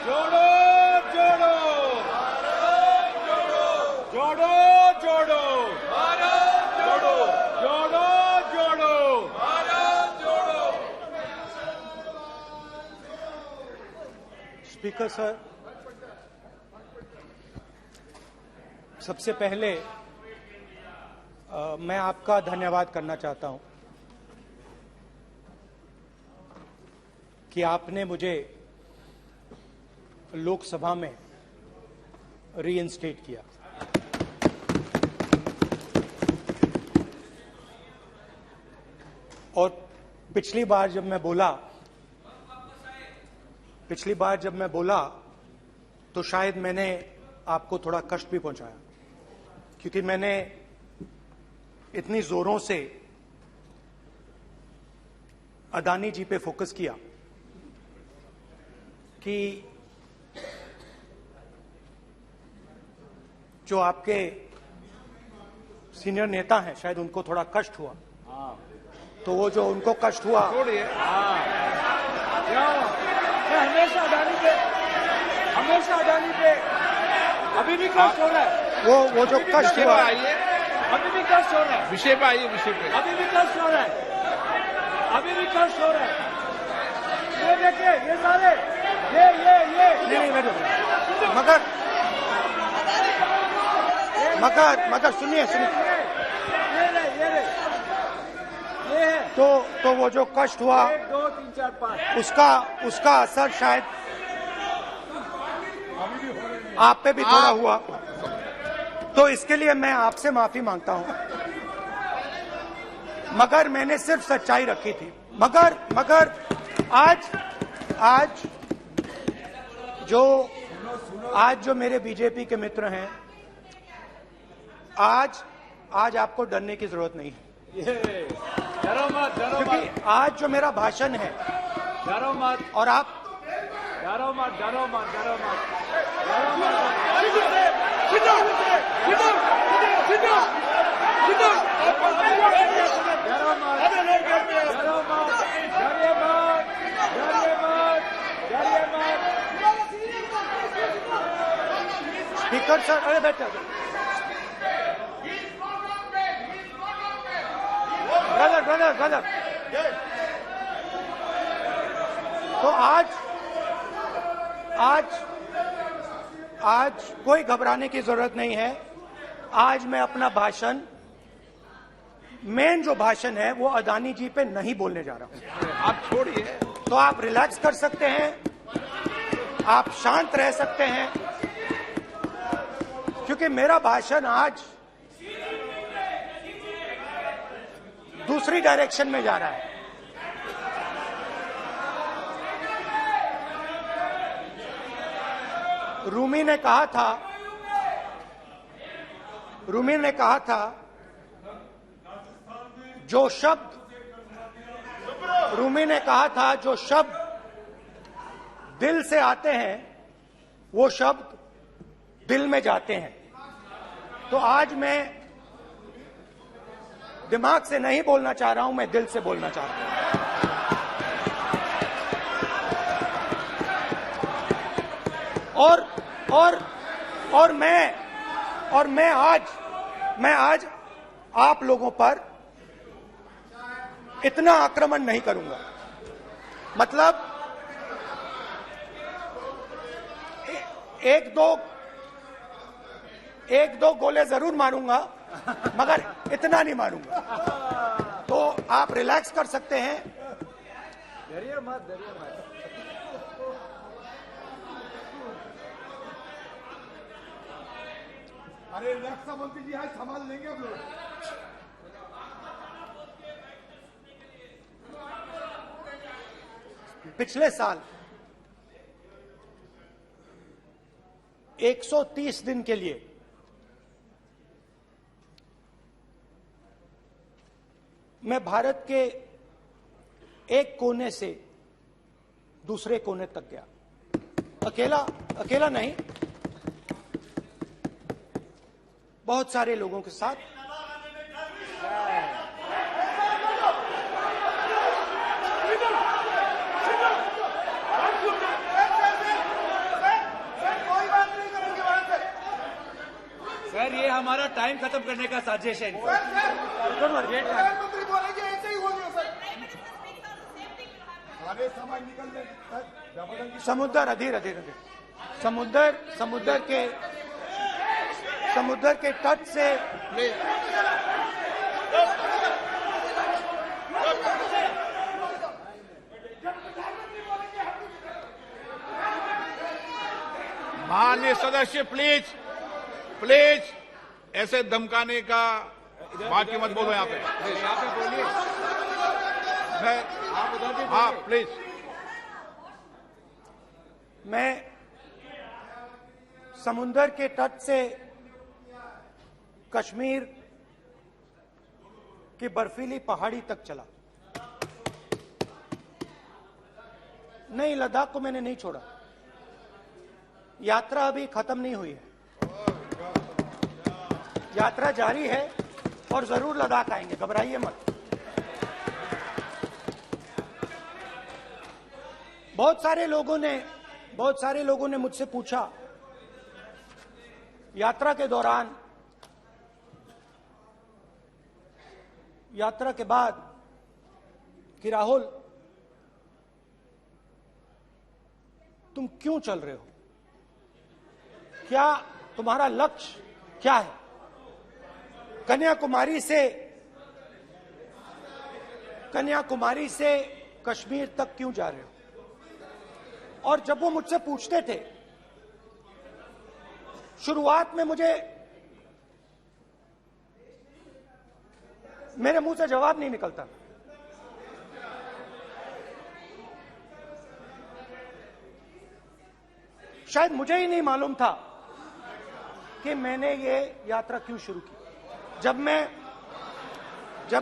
जोड़ो जोड़ो जोड़ो जोड़ो भारत जोड़ो जोड़ो जोड़ो भारत जोड़ो। स्पीकर सर, सबसे पहले मैं आपका धन्यवाद करना चाहता हूं कि आपने मुझे लोकसभा में रीइंस्टेट किया। और पिछली बार जब मैं बोला तो शायद मैंने आपको थोड़ा कष्ट भी पहुंचाया, क्योंकि मैंने इतनी जोरों से अदानी जी पे फोकस किया कि जो आपके सीनियर नेता हैं शायद उनको थोड़ा कष्ट हुआ। तो वो जो उनको कष्ट हुआ, छोड़िए। हमेशा अदानी पे अभी भी कष्ट हो रहा है। वो जो कष्ट हुआ, अभी भी कष्ट हो रहा है। विषय पे आइए, विषय पे। अभी भी कष्ट हो रहा है। ये देखिए, ये सारे ये मगर सुनिए ये है। तो वो जो कष्ट हुआ 1 2 3 4 5 उसका असर शायद आप पे भी थोड़ा हुआ। तो इसके लिए मैं आपसे माफी मांगता हूं, मगर मैंने सिर्फ सच्चाई रखी थी। मगर आज जो मेरे बीजेपी के मित्र हैं, आज आपको डरने की जरूरत नहीं है, डरो मत क्योंकि आज जो मेरा भाषण है, डरो मत और आप डरो मत स्पीकर सर, अरे बैठो ब्रदर। तो आज कोई घबराने की जरूरत नहीं है। आज मैं अपना भाषण, मेन जो भाषण है वो अदानी जी पे नहीं बोलने जा रहा हूं। आप छोड़िए। तो आप रिलैक्स कर सकते हैं, आप शांत रह सकते हैं, क्योंकि मेरा भाषण आज दूसरी डायरेक्शन में जा रहा है। रूमी ने कहा था जो शब्द दिल से आते हैं वो शब्द दिल में जाते हैं। तो आज मैं दिमाग से नहीं बोलना चाह रहा हूं, मैं दिल से बोलना चाह रहा हूं। और मैं आज आप लोगों पर इतना आक्रमण नहीं करूंगा। मतलब एक दो गोले जरूर मारूंगा, मगर इतना नहीं मारूंगा। तो आप रिलैक्स कर सकते हैं। डरिए मत। अरे रक्षा मंत्री जी आज संभाल लेंगे आप लोग। पिछले साल 130 दिन के लिए मैं भारत के एक कोने से दूसरे कोने तक गया। अकेला नहीं, बहुत सारे लोगों के साथ। हमारा टाइम खत्म करने का साजिश है इनका। प्रधानमंत्री बोलेंगे ऐसे ही होगा सर। सारे समाज निकल जाए। समुद्र अधीर अधीर अधीर समुद्र के तट से माननीय सदस्य प्लीज प्लीज ऐसे धमकाने का बाकी मत बोलो यहाँ पे। बोलिए, आप उधर भी हाँ प्लीज। मैं समुद्र के तट से कश्मीर की बर्फीली पहाड़ी तक चला। नहीं, लद्दाख को मैंने नहीं छोड़ा। यात्रा अभी खत्म नहीं हुई है, यात्रा जारी है और जरूर लद्दाख आएंगे, घबराइए मत। बहुत सारे लोगों ने मुझसे पूछा यात्रा के दौरान, यात्रा के बाद कि राहुल तुम क्यों चल रहे हो, क्या तुम्हारा लक्ष्य क्या है, कन्याकुमारी से कश्मीर तक क्यों जा रहे हो। और जब वो मुझसे पूछते थे, शुरुआत में मेरे मुंह से जवाब नहीं निकलता। शायद मुझे ही नहीं मालूम था कि मैंने ये यात्रा क्यों शुरू की। जब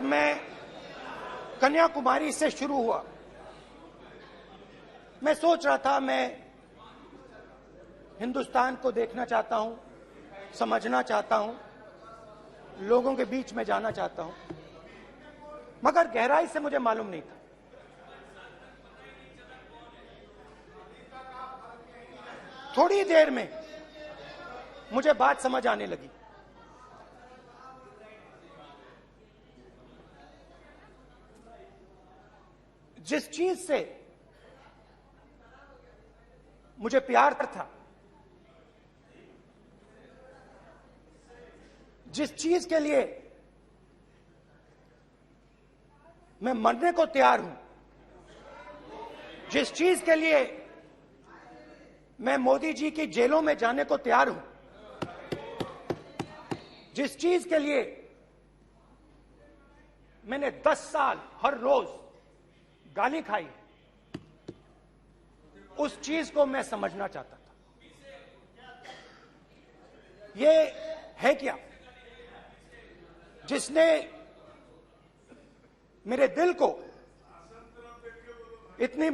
मैं कन्याकुमारी से शुरू हुआ, मैं सोच रहा था मैं हिंदुस्तान को देखना चाहता हूं, समझना चाहता हूं, लोगों के बीच में जाना चाहता हूं, मगर गहराई से मुझे मालूम नहीं था। थोड़ी देर में मुझे बात समझ आने लगी। जिस चीज से मुझे प्यार था, जिस चीज के लिए मैं मरने को तैयार हूं, जिस चीज के लिए मैं मोदी जी की जेलों में जाने को तैयार हूं, जिस चीज के लिए मैंने 10 साल हर रोज गाली खाई, उस चीज को मैं समझना चाहता था। ये है क्या जिसने मेरे दिल को इतनी।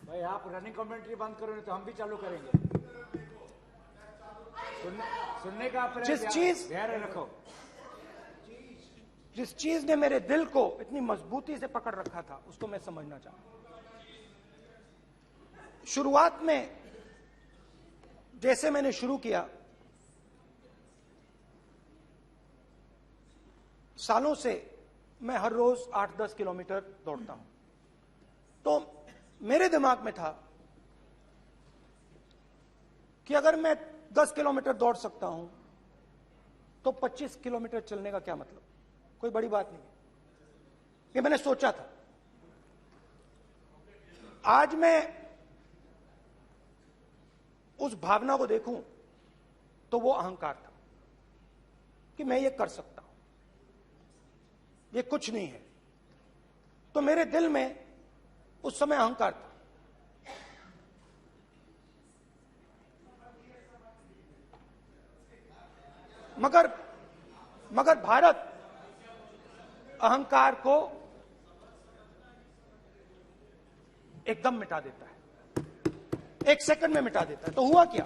भाई आप रनिंग कमेंट्री बंद करो नहीं तो हम भी चालू करेंगे। सुनने का जिस चीज ने मेरे दिल को इतनी मजबूती से पकड़ रखा था, उसको मैं समझना चाहता। शुरुआत में जैसे मैंने शुरू किया, सालों से मैं हर रोज 8-10 किलोमीटर दौड़ता हूं, तो मेरे दिमाग में था कि अगर मैं 10 किलोमीटर दौड़ सकता हूं तो 25 किलोमीटर चलने का क्या मतलब, कोई बड़ी बात नहीं। ये मैंने सोचा था। आज मैं उस भावना को देखूं तो वो अहंकार था कि मैं ये कर सकता हूं, ये कुछ नहीं है। तो मेरे दिल में उस समय अहंकार था। मगर भारत अहंकार को एकदम मिटा देता है, 1 सेकंड में मिटा देता है। तो हुआ क्या,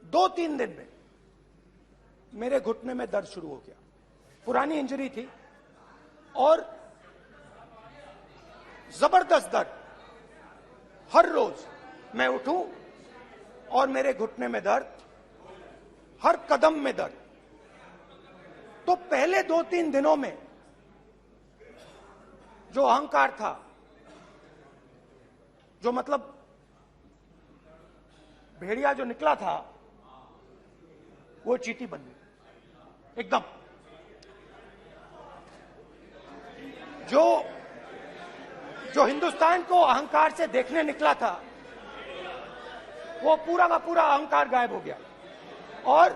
2-3 दिन में मेरे घुटने में दर्द शुरू हो गया। पुरानी इंजरी थी और जबरदस्त दर्द। हर रोज मैं उठूं और मेरे घुटने में दर्द, हर कदम में दर्द। तो पहले 2-3 दिनों में जो अहंकार था, जो मतलब भेड़िया जो निकला था, वो चींटी बन गई एकदम। जो हिंदुस्तान को अहंकार से देखने निकला था, वो पूरा का पूरा अहंकार गायब हो गया। और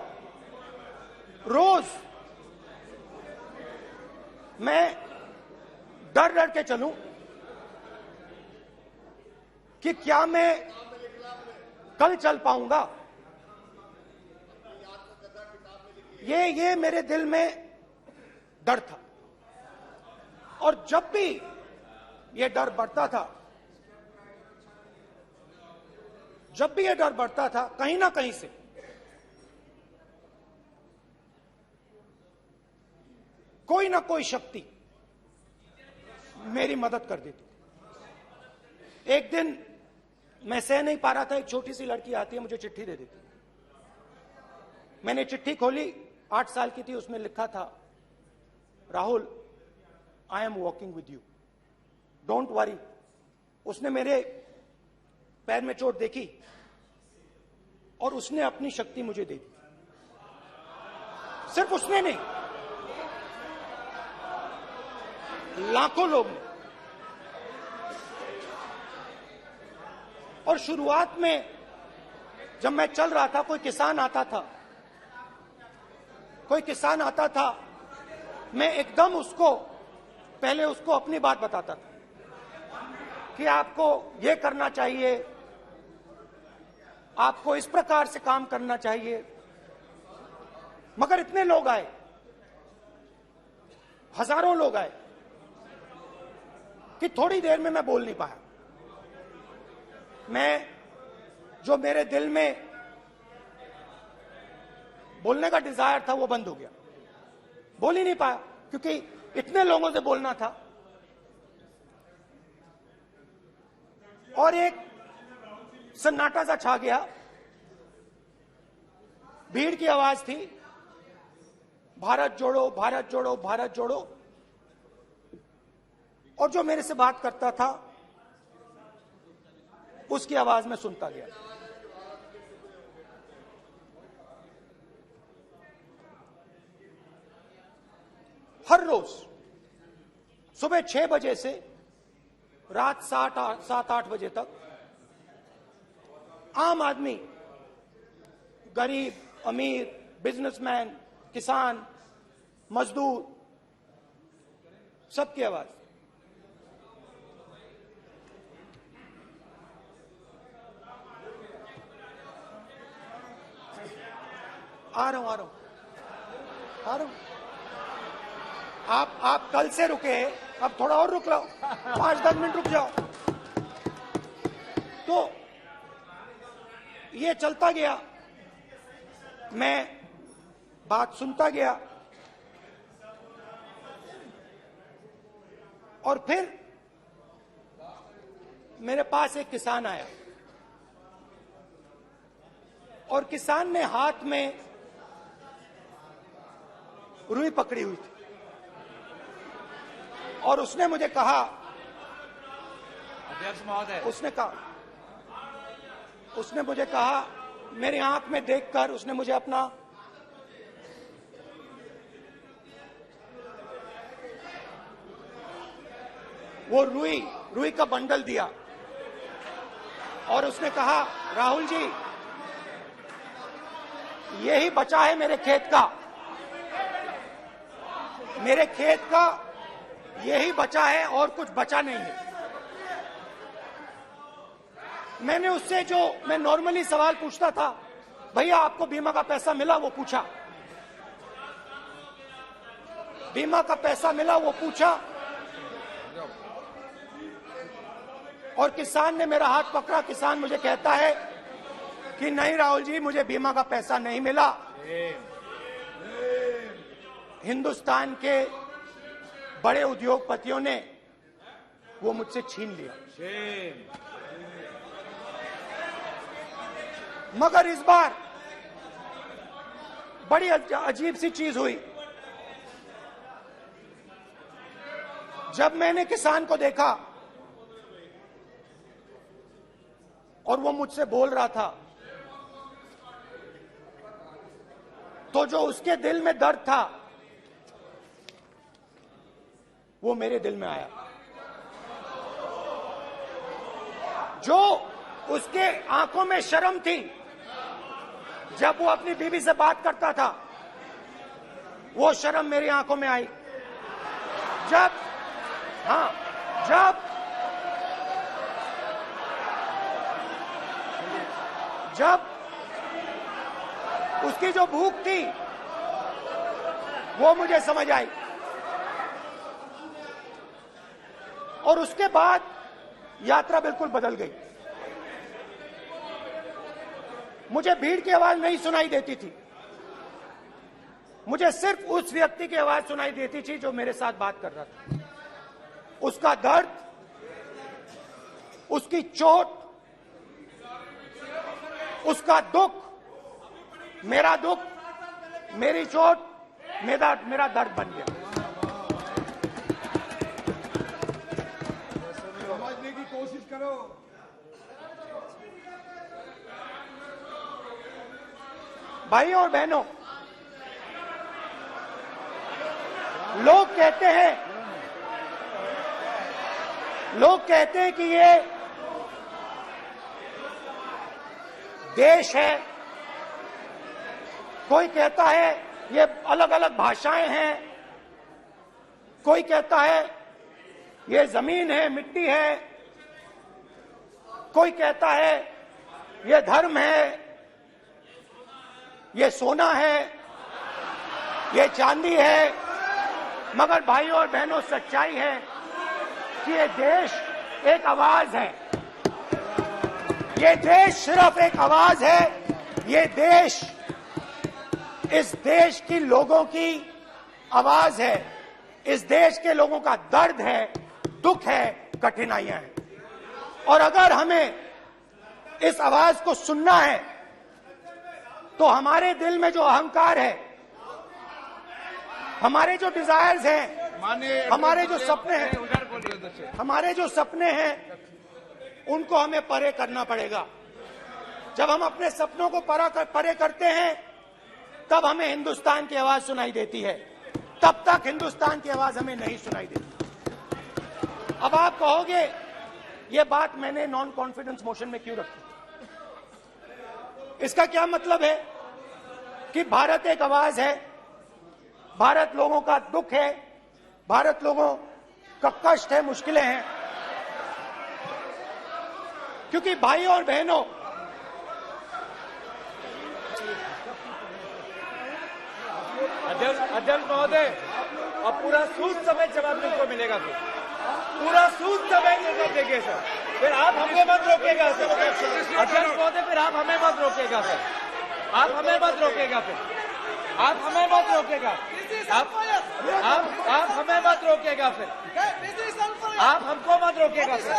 रोज मैं डर डर के चलूं कि क्या मैं कल चल पाऊंगा। ये मेरे दिल में डर था। और जब भी ये डर बढ़ता था, कहीं ना कहीं से कोई ना कोई शक्ति मेरी मदद कर देती। एक दिन मैं सह नहीं पा रहा था, एक छोटी सी लड़की आती है, मुझे चिट्ठी दे देती। मैंने चिट्ठी खोली, 8 साल की थी, उसमें लिखा था, Rahul, I am walking with you, don't worry. उसने मेरे पैर में चोट देखी और उसने अपनी शक्ति मुझे दे दी। सिर्फ उसने नहीं, लाखों लोग ने। और शुरुआत में जब मैं चल रहा था, कोई किसान आता था, मैं एकदम पहले उसको अपनी बात बताता था कि आपको ये करना चाहिए, आपको इस प्रकार से काम करना चाहिए। मगर इतने लोग आए, हजारों लोग आए, कि थोड़ी देर में मैं बोल नहीं पाया। जो मेरे दिल में बोलने का डिजायर था, वो बंद हो गया। बोल ही नहीं पाया, क्योंकि इतने लोगों से बोलना था। और एक सन्नाटा सा छा गया, भीड़ की आवाज थी, भारत जोड़ो, भारत जोड़ो, भारत जोड़ो। और जो मेरे से बात करता था, उसकी आवाज में सुनता गया। हर रोज सुबह 6 बजे से रात 7-8 बजे तक आम आदमी, गरीब, अमीर, बिजनेसमैन, किसान, मजदूर, सबकी आवाज। आ रहा हूं। आप कल से रुके, अब थोड़ा और रुक लो, 5-10 मिनट रुक जाओ। तो ये चलता गया, मैं बात सुनता गया। और फिर मेरे पास एक किसान आया, और किसान ने हाथ में रुई पकड़ी हुई थी, और उसने मुझे कहा, अध्यक्ष महोदय, उसने मुझे कहा, मेरी आंख में देखकर उसने मुझे अपना वो रुई का बंडल दिया, और उसने कहा, राहुल जी, यही बचा है मेरे खेत का यही बचा है, और कुछ बचा नहीं है। मैंने उससे, जो मैं नॉर्मली सवाल पूछता था, भैया आपको बीमा का पैसा मिला, वो पूछा। बीमा का पैसा मिला, वो पूछा। और किसान ने मेरा हाथ पकड़ा। किसान मुझे कहता है कि नहीं राहुल जी, मुझे बीमा का पैसा नहीं मिला, हिंदुस्तान के बड़े उद्योगपतियों ने वो मुझसे छीन लिया। मगर इस बार बड़ी अजीब सी चीज हुई। जब मैंने किसान को देखा और वो मुझसे बोल रहा था, तो जो उसके दिल में दर्द था वो मेरे दिल में आया। जो उसके आंखों में शर्म थी जब वो अपनी बीवी से बात करता था, वो शर्म मेरी आंखों में आई। जब उसकी जो भूख थी वो मुझे समझ आई। और उसके बाद यात्रा बिल्कुल बदल गई। मुझे भीड़ की आवाज नहीं सुनाई देती थी, मुझे सिर्फ उस व्यक्ति की आवाज सुनाई देती थी जो मेरे साथ बात कर रहा था। उसका दर्द, उसकी चोट, उसका दुख, मेरा दुख, मेरी चोट, मेरा दर्द बन गया। समझने की कोशिश करो। भाइयों और बहनों, लोग कहते हैं कि ये देश है, कोई कहता है ये अलग अलग भाषाएं हैं, कोई कहता है ये जमीन है, मिट्टी है, कोई कहता है ये धर्म है, ये सोना है, ये चांदी है। मगर भाइयों और बहनों, सच्चाई है कि ये देश एक आवाज है। ये देश सिर्फ एक आवाज है। ये देश, इस देश की लोगों की आवाज है। इस देश के लोगों का दर्द है, दुख है, कठिनाइयां हैं। और अगर हमें इस आवाज को सुनना है तो हमारे दिल में जो अहंकार है, हमारे जो डिजायर्स हैं, हमारे जो सपने हैं, उनको हमें परे करना पड़ेगा। जब हम अपने सपनों को परे करते हैं तब हमें हिंदुस्तान की आवाज सुनाई देती है, तब तक हिंदुस्तान की आवाज हमें नहीं सुनाई देती। अब आप कहोगे ये बात मैंने नॉन कॉन्फिडेंस मोशन में क्यों रखी? इसका क्या मतलब है कि भारत एक आवाज है, भारत लोगों का दुख है, भारत लोगों का कष्ट है, मुश्किलें हैं। क्योंकि भाइयों और बहनों, अध्यक्ष महोदय, अब पूरा सूद समेत जवाब तुमको मिलेगा, फिर पूरा सूद समेत जवाब देंगे सर। फिर आप हमें मत रोकेगा सर। अध्यक्ष महोदय, फिर आप हमें मत रोकेगा सर। आप हमें मत रोकेगा, फिर आप हमें मत रोकेगा। आप हमें मत रोकेगा, फिर आप हमको मत रोकेगा सर।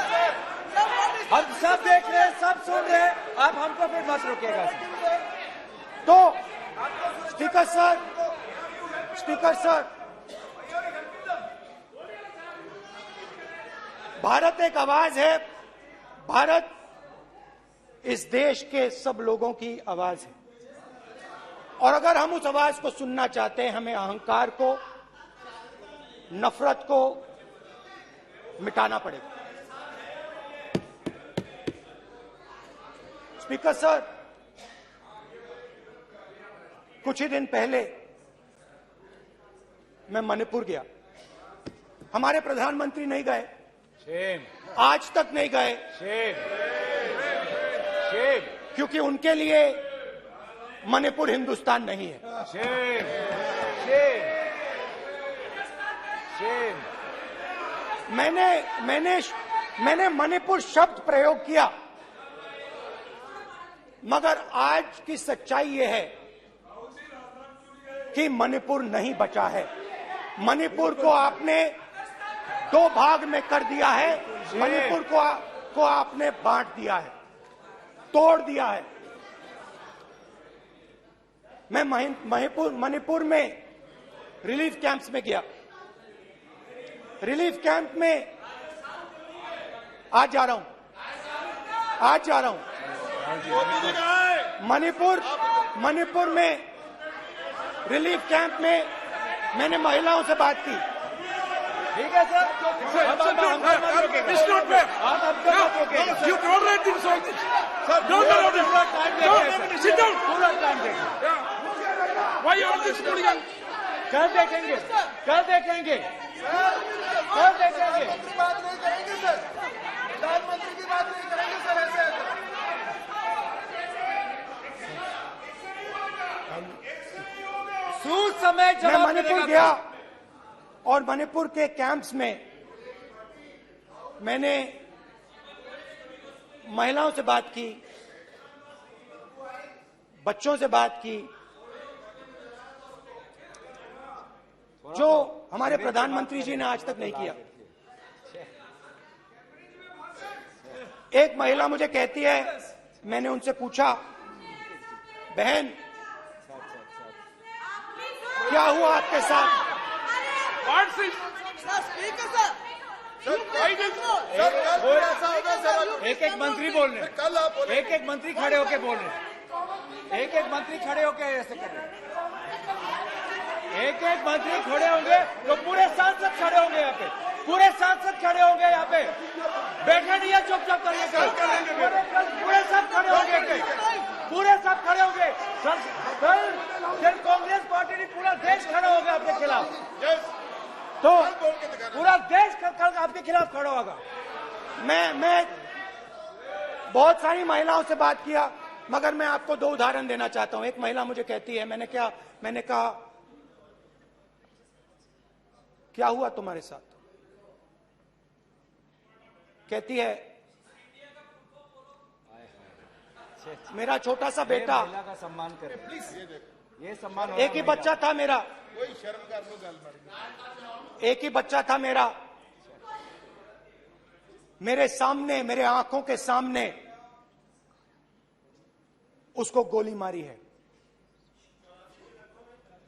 हम सब देख रहे हैं, सब सुन रहे हैं, आप हमको फिर मत रोकेगा सर। तो स्पीकर सर, भारत एक आवाज है। भारत इस देश के सब लोगों की आवाज है। और अगर हम उस आवाज को सुनना चाहते हैं, हमें अहंकार को, नफरत को मिटाना पड़ेगा। स्पीकर सर, कुछ ही दिन पहले मैं मणिपुर गया। हमारे प्रधानमंत्री नहीं गए, आज तक नहीं गए, क्योंकि उनके लिए मणिपुर हिंदुस्तान नहीं है। मैंने मणिपुर शब्द प्रयोग किया, मगर आज की सच्चाई यह है कि मणिपुर नहीं बचा है। मणिपुर को आपने दो भाग में कर दिया है। मणिपुर को आपने बांट दिया है, तोड़ दिया है। मैं मणिपुर में रिलीफ कैंप्स में गया। रिलीफ कैंप में आज जा रहा हूं। मणिपुर में रिलीफ कैंप में मैंने महिलाओं से बात की। ठीक है सर, अब हम मत रोकेंगे। It's not fair. आप हमको मत रोकेंगे। You tolerate this all this. Sir, don't allow this. Sit down. पूरा टाइम देंगे। Yeah. Why you all this hooligan? कल देखेंगे। प्रधानमंत्री की बात नहीं करेंगे सर, प्रधानमंत्री की बात नहीं करेंगे सर ऐसे। सूद समय मैं जवाब मणिपुर मिलेगा। गया और मणिपुर के कैंप्स में मैंने महिलाओं से बात की, बच्चों से बात की, जो हमारे प्रधानमंत्री जी ने आज तक नहीं किया। एक महिला मुझे कहती है, मैंने उनसे पूछा, बहन क्या हुआ आपके साथ? What's this? एक एक मंत्री बोल रहे हैं। कल आप बोले एक एक मंत्री खड़े होके बोल रहे हैं। एक एक मंत्री खड़े होके ऐसे कर रहे हैं। एक एक मंत्री खड़े होंगे तो पूरे सांसद खड़े होंगे यहाँ पे, पूरे सांसद खड़े होंगे यहाँ पे। बैठे नहीं है, चुपचाप करिए। पूरे सब खड़े होंगे, पूरे सब खड़े होंगे। कल कांग्रेस पार्टी ने पूरा देश खड़ा होगा आपके खिलाफ। तो पूरा देश कल आपके खिलाफ खड़ा होगा। मैं बहुत सारी महिलाओं से बात किया, मगर मैं आपको दो उदाहरण देना चाहता हूं। एक महिला मुझे कहती है, मैंने कहा क्या हुआ तुम्हारे साथ? कहती है, मेरा छोटा सा बेटा, महिला का सम्मान करें प्लीज। ये सम्मान, एक ही बच्चा था मेरा, कोई शर्म कर लो गल मारी। एक ही बच्चा था मेरा, मेरे सामने, मेरे आंखों के सामने उसको गोली मारी है।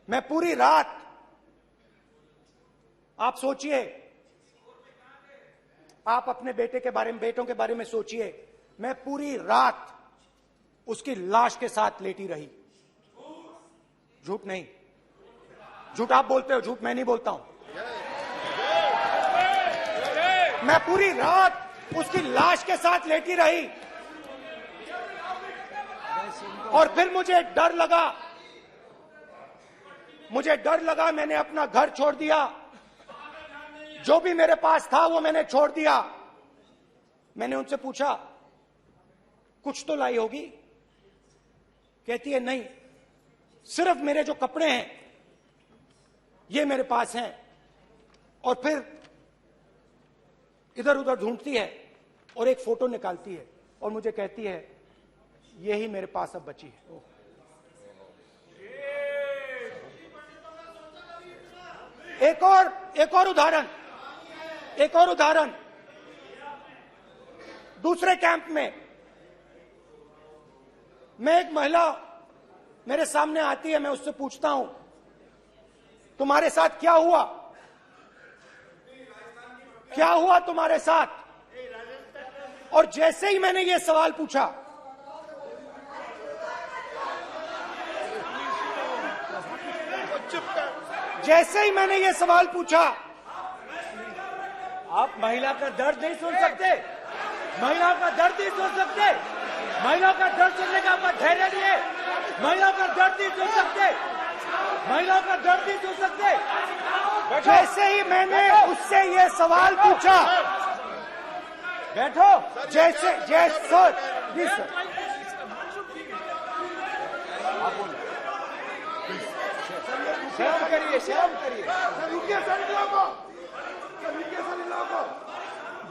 मैं पूरी रात, आप सोचिए, आप अपने बेटों के बारे में सोचिए, मैं पूरी रात उसकी लाश के साथ लेटी रही। झूठ नहीं, झूठ आप बोलते हो, झूठ मैं नहीं बोलता हूं। मैं पूरी रात उसकी लाश के साथ लेटी रही और फिर मुझे डर लगा, मैंने अपना घर छोड़ दिया, जो भी मेरे पास था वो मैंने छोड़ दिया। मैंने उनसे पूछा, कुछ तो लाई होगी? कहती है, नहीं, सिर्फ मेरे जो कपड़े हैं ये मेरे पास हैं। और फिर इधर उधर ढूंढती है और एक फोटो निकालती है और मुझे कहती है, यही मेरे पास अब बची है। एक और उदाहरण, दूसरे कैंप में मैं, एक महिला मेरे सामने आती है, मैं उससे पूछता हूं, तुम्हारे साथ क्या हुआ? क्या हुआ तुम्हारे साथ? और जैसे ही मैंने ये सवाल पूछा, आप महिला का दर्द नहीं सुन सकते, महिलाओं का दर्द नहीं सुन सकते, महिलाओं का दर्द सुनने का आपका धैर्य नहीं है, महिलाओं का दर्द नहीं सुन सकते, महिलाओं का दर्द नहीं सुन सकते। जैसे ही मैंने उससे ये सवाल पूछा, बैठो, जैसे सर, प्लीज सर, शर्म करिए।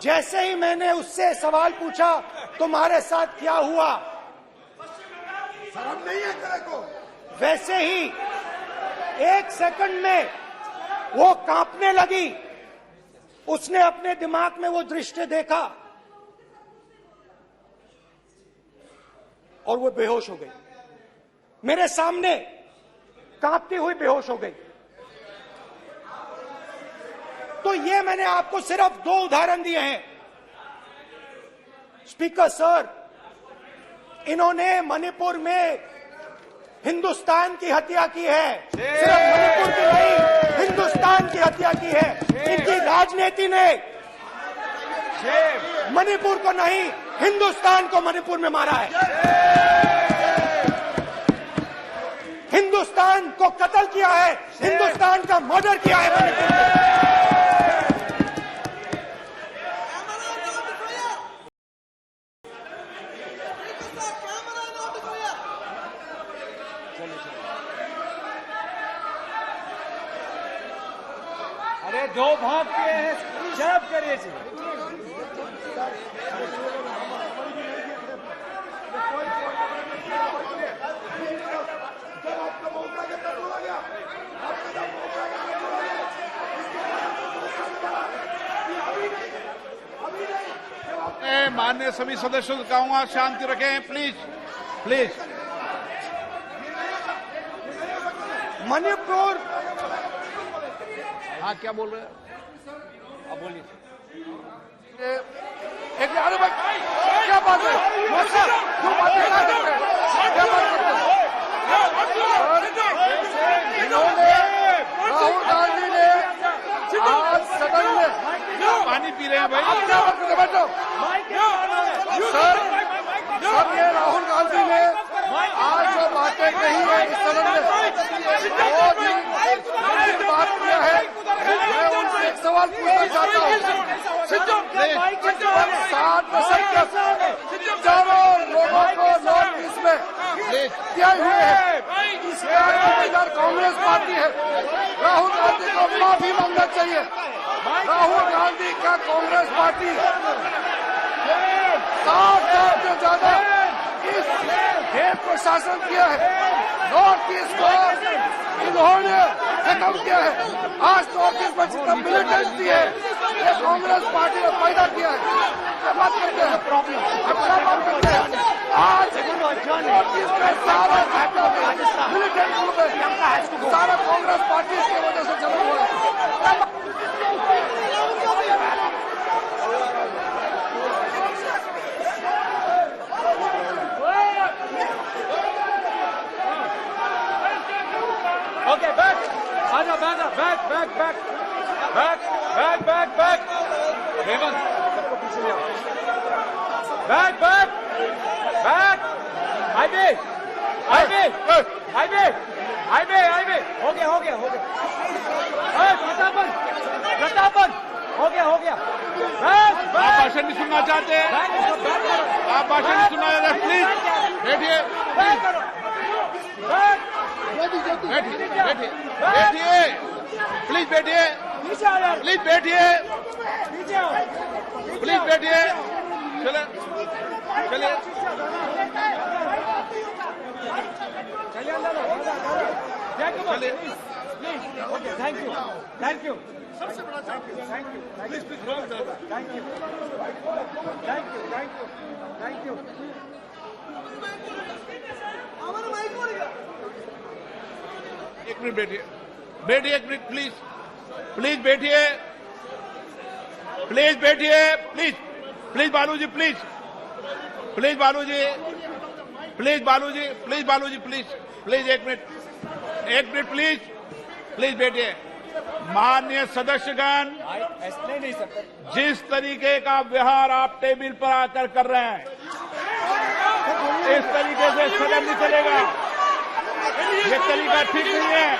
जैसे ही मैंने उससे सवाल पूछा, तुम्हारे साथ क्या हुआ, शर्म नहीं है तेरे को? वैसे ही 1 सेकंड में वो कांपने लगी। उसने अपने दिमाग में वो दृश्य देखा और वो बेहोश हो गई मेरे सामने। कांपती हुई बेहोश हो गई। तो ये मैंने आपको सिर्फ 2 उदाहरण दिए हैं। स्पीकर सर, इन्होंने मणिपुर में हिंदुस्तान की हत्या की है, सिर्फ मणिपुर की नहीं, हिंदुस्तान की हत्या की है। इनकी राजनीति ने मणिपुर को नहीं, हिंदुस्तान को मणिपुर में मारा है। हिंदुस्तान को कत्ल किया है, हिंदुस्तान का मर्डर किया है मणिपुर में। अरे 2 भाग के हैं, जब करिए जी। माननीय सभी सदस्यों को कहूंगा शांति रखें, प्लीज प्लीज। मणिपुर, हाँ क्या बोल रहे हैं? अब बोलिए। एक अरे भाई क्या बात है? क्यों बात नहीं कर सकते? क्या बात करते हैं? इन्होंने राहुल गांधी ने आज सदन में पानी पी रहे हैं भाई। आप क्या बात करते? बैठो सर, ये राहुल गांधी ने आज जो बातें कही है इस सदन में बहुत ही गंभीर बात किया है। मैं उनसे एक सवाल पूछना चाहता हूँ। 60 दशक तक हजारों लोगों को नॉर्थ ईस्ट में हत्याएं हुए हैं। इसका जिम्मेदार कांग्रेस पार्टी है। राहुल गांधी को माफी मांगना चाहिए। राहुल गांधी का कांग्रेस पार्टी 60 साल से ज्यादा इस देश को शासन किया है। नॉर्थ ईस्ट को इन्होंने खत्म किया है। आज नॉर्थ ईस्ट में जितना मिलिटेंसी है ये कांग्रेस पार्टी ने पैदा किया है। क्या बात करते हैं? प्रॉब्लम क्या बात करते हैं? आज नॉर्थ ईस्ट में सारा मिलिटेंट ग्रुप है, सारा कांग्रेस पार्टी की वजह से जन्म हुआ है। Okay, back. Aja, back. Hemant, सबको पीछे ले आओ। Back. हाईवे। हो गया। प्रतापन, हो गया। आप भाषण नहीं सुनना चाहते हैं? आप भाषण नहीं सुनना चाहते? प्लीज बैठिए, प्लीज बैठिए, चले थैंक यू। एक मिनट बैठिए, एक मिनट प्लीज बैठिए, बालू जी, प्लीज एक मिनट प्लीज बैठिए। माननीय सदस्यगण, नहीं सकते। जिस तरीके का व्यवहार आप टेबल पर आकर कर रहे हैं, इस तरीके से सदन नहीं चलेगा। ये तरीका ठीक नहीं है।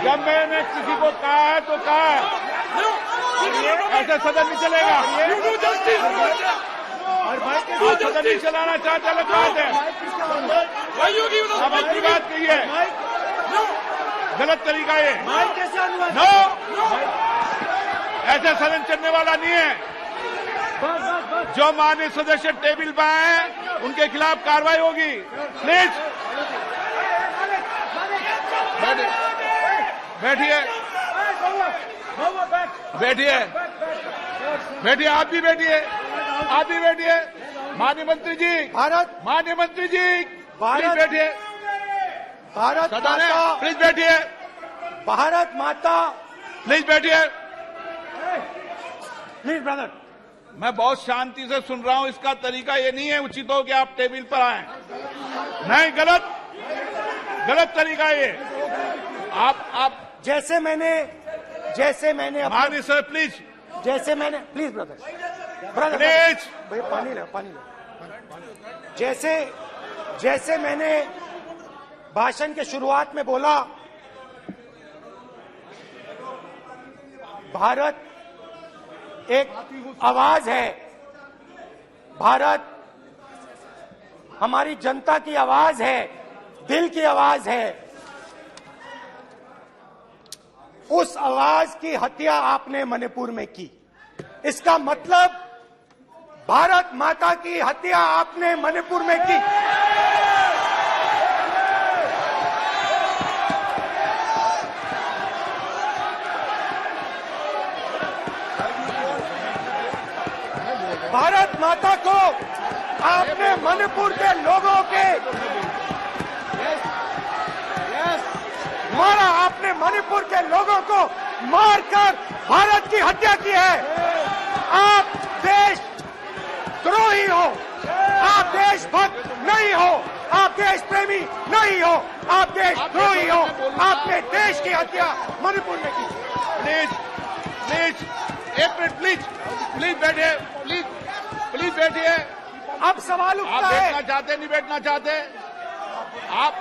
जब मैंने किसी को कहा है तो कहा है, ऐसे सदन नहीं चलेगा। और सदन नहीं चलाना चाहते, अलग बात है। अब अपनी बात कहिए, गलत तरीका ये। नो, ऐसा सदन चलने वाला नहीं है। जो माननीय सदस्य टेबल पर आए हैं उनके खिलाफ कार्रवाई होगी। प्लीज बैठिए, आप भी बैठिए। माननीय मंत्री जी, प्लीज बैठिए। भारत सदन है, माता, प्लीज बैठिए, भारत माता, प्लीज बैठिए। Please brother. मैं बहुत शांति से सुन रहा हूं, इसका तरीका ये नहीं है उचित हो कि आप टेबल पर आए। नहीं, गलत तरीका है ये। आप जैसे मैंने माननीय sir please please brother please भैया पानी लो। जैसे मैंने भाषण के शुरुआत में बोला, भारत एक आवाज है, भारत हमारी जनता की आवाज है, दिल की आवाज है। उस आवाज की हत्या आपने मणिपुर में की। इसका मतलब भारत माता की हत्या आपने मणिपुर में की। भारत माता को आपने मणिपुर के लोगों के मारा, आपने मणिपुर के लोगों को मारकर भारत की हत्या की है। आप देशद्रोही हो, आप देशभक्त नहीं हो, आप देश प्रेमी नहीं हो, आप देशद्रोही हो। आपने देश की हत्या मणिपुर में की। प्लीज एक मिनट, प्लीज बैठिए, प्लीज बैठिए। अब सवाल आप उठता है, बैठना चाहते नहीं बैठना चाहते, आप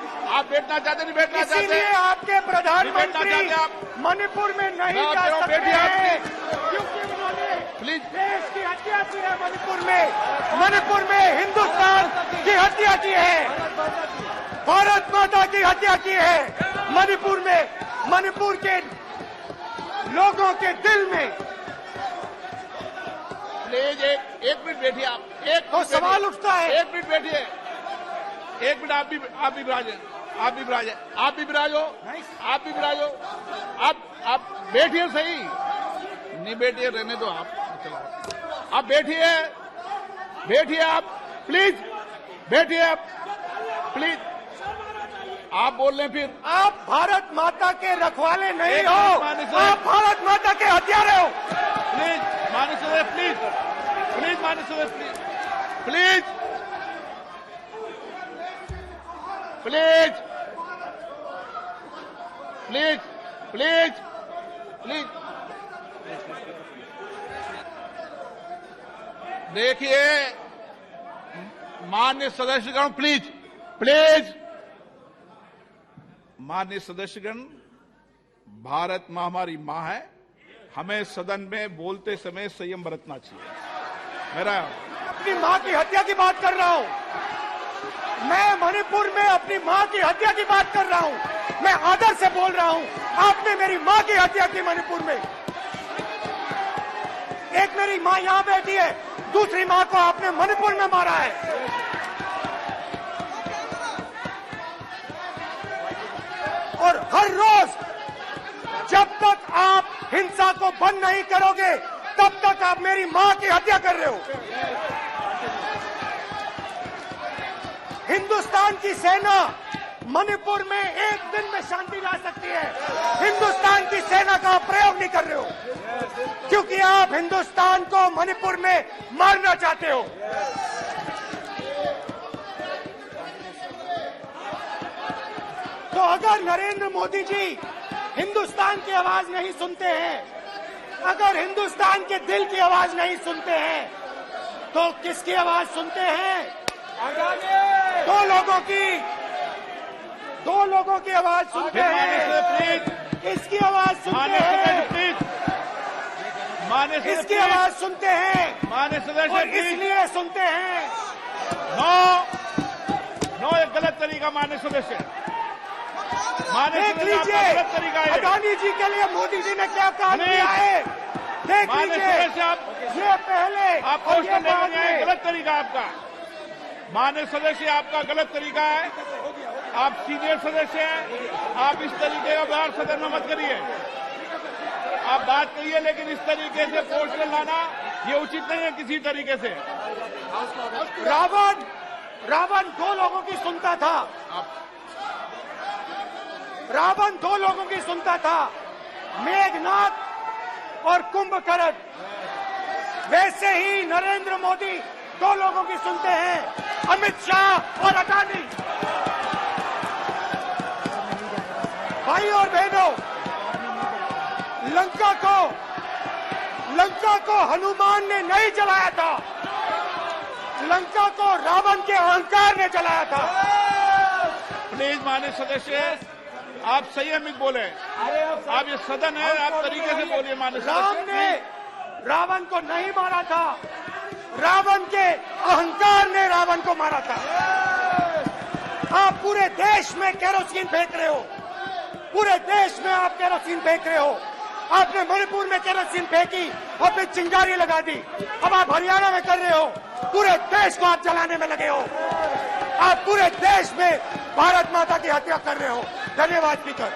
बैठना चाहते नहीं बैठना चाहते, इसीलिए आपके बैठना प्रधानमंत्री चाहते आप। मणिपुर में नहीं मैं जा सकते बैठिए आप, हैं, क्योंकि उन्होंने प्लीज देश की हत्या की है। मणिपुर में हिंदुस्तान की हत्या की है, भारत माता की हत्या की है। मणिपुर के लोगों के दिल में प्लीज एक मिनट बैठिए आप, तो सवाल उठता है। एक मिनट बैठिए, एक मिनट। आप भी विराजो, आप बैठिए सही, नहीं बैठिए रहने दो आप बैठिए आप, प्लीज बैठिए आप, प्लीज। आप बोल रहे हैं फिर आप भारत माता के रखवाले नहीं एक हो, मिनट माननीय सर। आप भारत माता के हत्यारे हो। प्लीज माननीय सदस्य, प्लीज माननीय सदस्य, प्लीज देखिए माननीय सदस्यगण, प्लीज माननीय सदस्यगण, भारत मां हमारी मां है, हमें सदन में बोलते समय संयम बरतना चाहिए। अपनी मां की हत्या की बात कर रहा हूं मैं, मणिपुर में अपनी मां की हत्या की बात कर रहा हूं मैं, आदर से बोल रहा हूं। आपने मेरी मां की हत्या की मणिपुर में। एक मेरी मां यहां बैठी है, दूसरी मां को आपने मणिपुर में मारा है। और हर रोज जब तक आप हिंसा को बंद नहीं करोगे, तब तक आप मेरी मां की हत्या कर रहे हो। हिंदुस्तान की सेना मणिपुर में एक दिन में शांति ला सकती है। हिंदुस्तान की सेना का आप प्रयोग नहीं कर रहे हो, क्योंकि आप हिंदुस्तान को मणिपुर में मारना चाहते हो। तो अगर नरेंद्र मोदी जी हिंदुस्तान की आवाज नहीं सुनते हैं, अगर हिंदुस्तान के दिल की आवाज नहीं सुनते हैं, तो किसकी आवाज सुनते हैं? दो लोगों की आवाज सुनते हैं। इसकी आवाज सुनते हैं, इसकी आवाज सुनते हैं, माननीय सदस्य, और इसलिए सुनते हैं। नो एक गलत तरीका माननीय सदस्य, देख लीजिए गलत तरीका है। अडानी जी के लिए मोदी जी ने क्या काम किया है। देख माननीय लीजिए, सदस्य, ये पहले आप और ये क्वेश्चन बाद लेकर में। गलत तरीका आपका। माननीय सदस्य, आपका गलत तरीका है। आप सीनियर सदस्य हैं, आप इस तरीके का व्यवहार सदन में मत करिए। आप बात करिए, लेकिन इस तरीके से पोस्टर लाना ये उचित नहीं है किसी तरीके से। रावण दो लोगों की सुनता था, रावण दो लोगों की सुनता था, मेघनाथ और कुंभकर्ण। वैसे ही नरेंद्र मोदी दो लोगों की सुनते हैं, अमित शाह और अडानी। भाई और बहनों, लंका को हनुमान ने नहीं जलाया था, लंका को रावण के अहंकार ने जलाया था। प्लीज माननीय सदस्य, आप संयमित बोले। आप ये सदन है, आप तरीके से बोलिए माननीय राम सदस्य। ने रावण को नहीं मारा था, रावण के अहंकार ने रावण को मारा था। आप पूरे देश में केरोसिन फेंक रहे हो, पूरे देश में आप केरोसिन फेंक रहे हो। आपने मणिपुर में केरोसिन फेंकी, आपने चिंगारी लगा दी। अब आप हरियाणा में कर रहे हो, पूरे देश को आप जलाने में लगे हो। आप पूरे देश में भारत माता की हत्या कर रहे हो। धन्यवाद स्पीकर।